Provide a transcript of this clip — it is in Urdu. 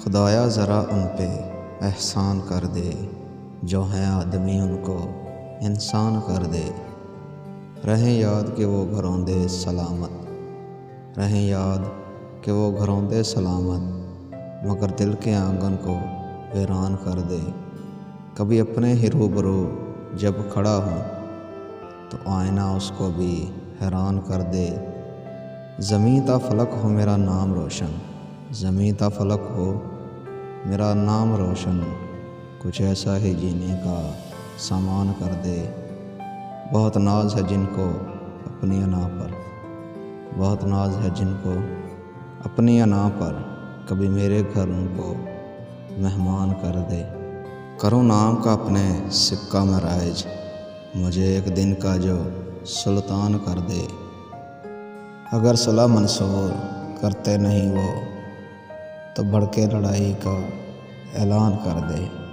خدایا ذرا ان پہ احسان کر دے، جو ہیں آدمی ان کو انسان کر دے۔ رہیں یاد کہ وہ گھروندے سلامت، رہیں یاد کہ وہ گھروندے سلامت، مگر دل کے آنگن کو ویران کر دے۔ کبھی اپنے ہی روبرو جب کھڑا ہوں تو آئینہ اس کو بھی حیران کر دے۔ زمیں تا فلک ہو میرا نام روشن، زمیں تا فلک ہو میرا نام روشن، کچھ ایسا ہی جینے کا سامان کر دے۔ بہت ناز ہے جن کو اپنی انا پر، بہت ناز ہے جن کو اپنی انا پر، کبھی میرے گھر ان کو مہمان کر دے۔ کروں نام کا اپنے سکہ میں رائج، مجھے ایک دن کا جو سلطان کر دے۔ اگر صلح منصور کرتے نہیں وہ، تو بڑھ کے لڑائی کا اعلان کر دے۔